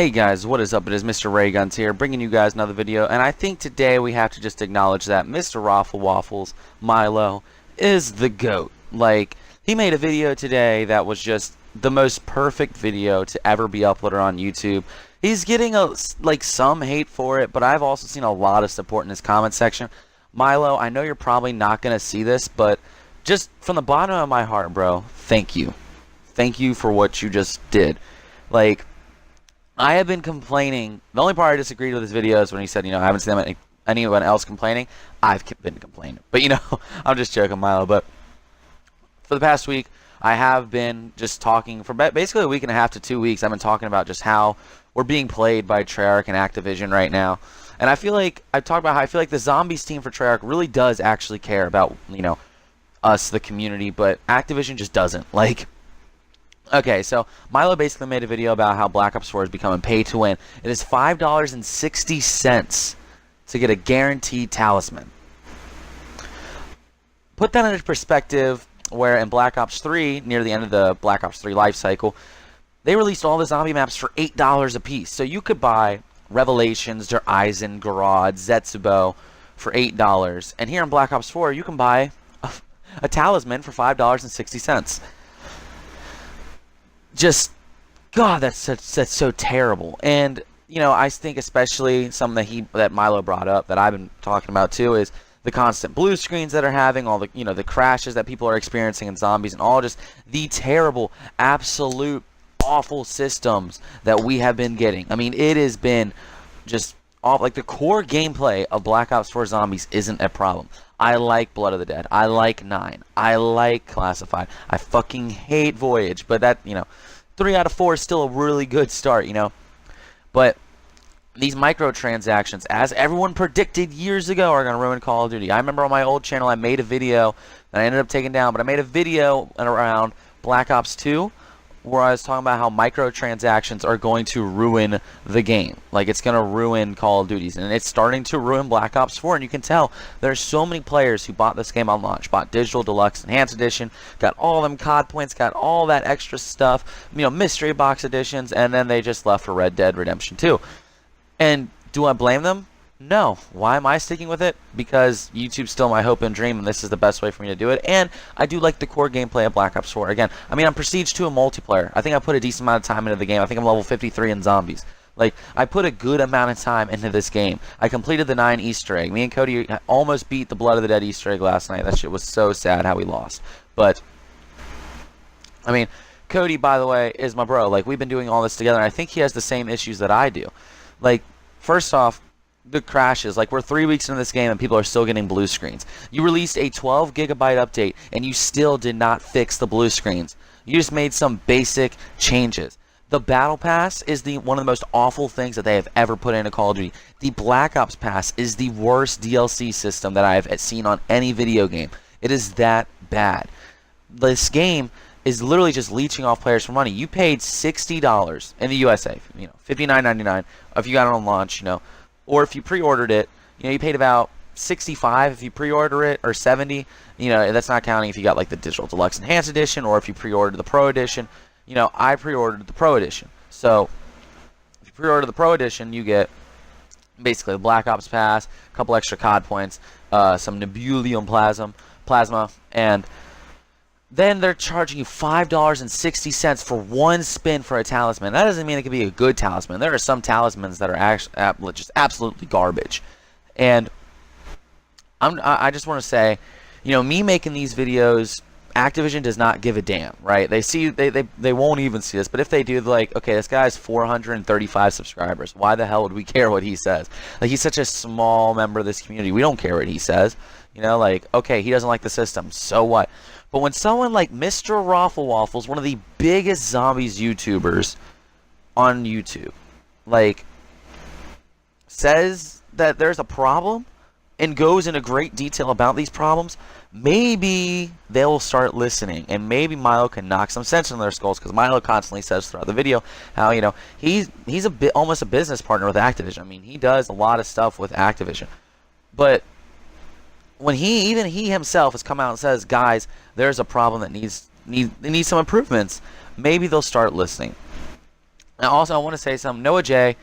Hey guys, what is up? It is Mr. Rayguns here, bringing you guys another video, and I think today we have to just acknowledge that MrRoflWaffles, Milo, is the GOAT. Like, he made a video today that was just the most perfect video to ever be uploaded on YouTube. He's getting some hate for it, but I've also seen a lot of support in his comment section. Milo, I know you're probably not going to see this, but just from the bottom of my heart, bro, thank you. Thank you for what you just did. Like, I have been complaining. The only part I disagreed with his video is when he said, I haven't seen anyone else complaining. I've been complaining. But, I'm just joking, Milo. But for the past week, I have been just talking for basically a week and a half to 2 weeks. I've been talking about just how we're being played by Treyarch and Activision right now. And I feel like I've talked about how I feel like the Zombies team for Treyarch really does actually care about, us, the community. But Activision just doesn't. Okay, so Milo basically made a video about how Black Ops 4 is becoming pay to win. It is $5.60 to get a guaranteed talisman. Put that into perspective, where in Black Ops 3, near the end of the Black Ops 3 life cycle, they released all the zombie maps for $8 a piece. So you could buy Revelations, Der Eisen, Garage, Zetsubo for $8. And here in Black Ops 4, you can buy a talisman for $5.60. Just, God, that's so terrible. And I think especially something that Milo brought up that I've been talking about too is the constant blue screens that are having, all the the crashes that people are experiencing in zombies, and all just the terrible, absolute awful systems that we have been getting. I mean, it has been just awful. Like, the core gameplay of Black Ops 4 Zombies isn't a problem. I like Blood of the Dead. I like 9. I like Classified. I fucking hate Voyage. But that, 3 out of 4 is still a really good start, But these microtransactions, as everyone predicted years ago, are going to ruin Call of Duty. I remember on my old channel I made a video that I ended up taking down, but I made a video around Black Ops 2 where I was talking about how microtransactions are going to ruin the game. Like, it's going to ruin Call of Duties, and it's starting to ruin Black Ops 4, and you can tell there's so many players who bought this game on launch, bought Digital Deluxe Enhanced Edition, got all them COD points, got all that extra stuff, mystery box editions, and then they just left for Red Dead Redemption 2. And do I blame them? No. Why am I sticking with it? Because YouTube's still my hope and dream, and this is the best way for me to do it. And I do like the core gameplay of Black Ops 4. Again, I'm Prestige 2 in multiplayer. I think I put a decent amount of time into the game. I think I'm level 53 in zombies. Like, I put a good amount of time into this game. I completed the 9 Easter egg. Me and Cody almost beat the Blood of the Dead Easter egg last night. That shit was so sad how we lost. But, Cody, by the way, is my bro. Like, we've been doing all this together, and I think he has the same issues that I do. Like, first off, the crashes. Like, we're 3 weeks into this game and people are still getting blue screens. You released a 12 gigabyte update and you still did not fix the blue screens. You just made some basic changes. The Battle Pass is one of the most awful things that they have ever put into Call of Duty. The Black Ops Pass is the worst DLC system that I have seen on any video game. It is that bad. This game is literally just leeching off players for money. You paid $60 in the USA, $59.99 if you got it on launch, or if you pre-ordered it, you paid about $65 if you pre-order it, or $70. That's not counting if you got like the Digital Deluxe Enhanced Edition, or if you pre-ordered the Pro Edition. I pre-ordered the Pro Edition. So if you pre-order the Pro Edition, you get basically the Black Ops Pass, a couple extra COD points, some Nebulium Plasma, and then they're charging you $5.60 for one spin for a talisman. That doesn't mean it can be a good talisman. There are some talismans that are actually just absolutely garbage. And I just want to say, me making these videos, Activision does not give a damn, right? They won't even see this, but if they do, they're like, okay, this guy has 435 subscribers. Why the hell would we care what he says? Like, he's such a small member of this community. We don't care what he says. Okay, he doesn't like the system. So what? But when someone like MrRoflWaffles, one of the biggest zombies YouTubers on YouTube, says that there's a problem and goes into great detail about these problems, maybe they'll start listening, and maybe Milo can knock some sense into their skulls, because Milo constantly says throughout the video how he's almost a business partner with Activision. He does a lot of stuff with Activision, but when he himself has come out and says, guys, there's a problem that needs some improvements, maybe they'll start listening. And also, I want to say something. Noah J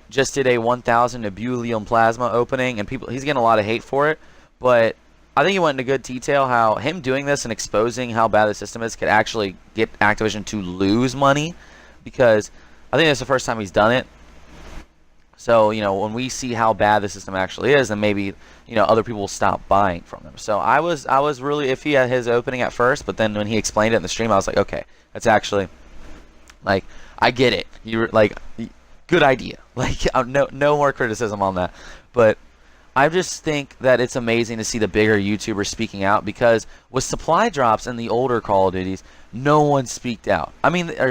just did a 1,000 Nebulium Plasma opening, and he's getting a lot of hate for it. But I think he went into good detail how him doing this and exposing how bad the system is could actually get Activision to lose money, because I think that's the first time he's done it. So, when we see how bad the system actually is, then maybe, other people will stop buying from them. So I was really iffy at his opening at first, but then when he explained it in the stream, I was like, okay, that's actually, like, I get it. You're like, good idea. Like, no more criticism on that. But I just think that it's amazing to see the bigger YouTubers speaking out, because with supply drops in the older Call of Duties, no one speaked out.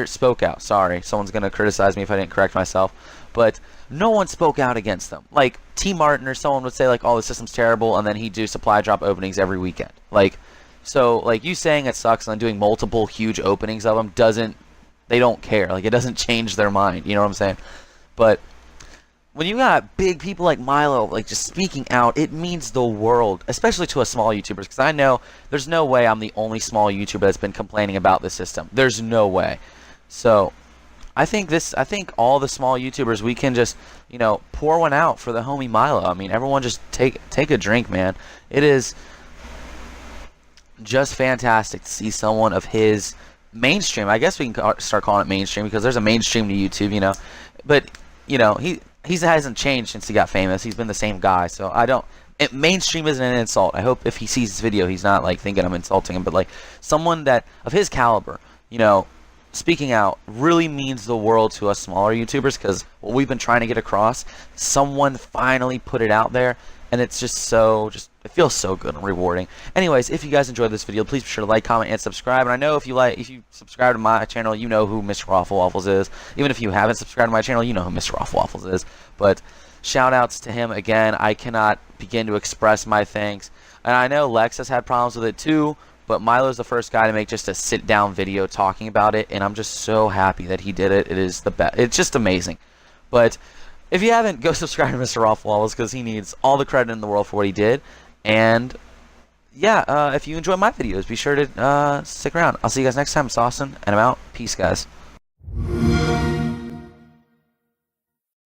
Spoke out. Sorry, someone's gonna criticize me if I didn't correct myself, but no one spoke out against them. Like T. Martin or someone would say like, "Oh, the system's terrible," and then he'd do supply drop openings every weekend. So you saying it sucks and then doing multiple huge openings of them they don't care. Like, it doesn't change their mind. You know what I'm saying? But when you got big people like Milo, like, just speaking out, it means the world, especially to us small YouTubers, because I know there's no way I'm the only small YouTuber that's been complaining about the system. There's no way. So I think all the small YouTubers, we can just, pour one out for the homie Milo. Everyone just take a drink, man. It is just fantastic to see someone of his mainstream. I guess we can start calling it mainstream, because there's a mainstream to YouTube, but he hasn't changed since he got famous. He's been the same guy. So mainstream isn't an insult. I hope if he sees this video, he's not like thinking I'm insulting him, but like someone that of his caliber, speaking out really means the world to us smaller YouTubers, because what we've been trying to get across, someone finally put it out there, and it's just it feels so good and rewarding. Anyways, if you guys enjoyed this video, please be sure to like, comment, and subscribe. And I know if you subscribe to my channel, you know who MrRoflWaffles is. Even if you haven't subscribed to my channel, you know who MrRoflWaffles is. But shout outs to him again. I cannot begin to express my thanks. And I know Lex has had problems with it too, but Milo's the first guy to make just a sit down video talking about it, and I'm just so happy that he did it. It is the best. It's just amazing. But if you haven't, go subscribe to MrRoflWaffles, because he needs all the credit in the world for what he did. And yeah, if you enjoy my videos, be sure to stick around. I'll see you guys next time. It's Austin, and I'm out. Peace, guys.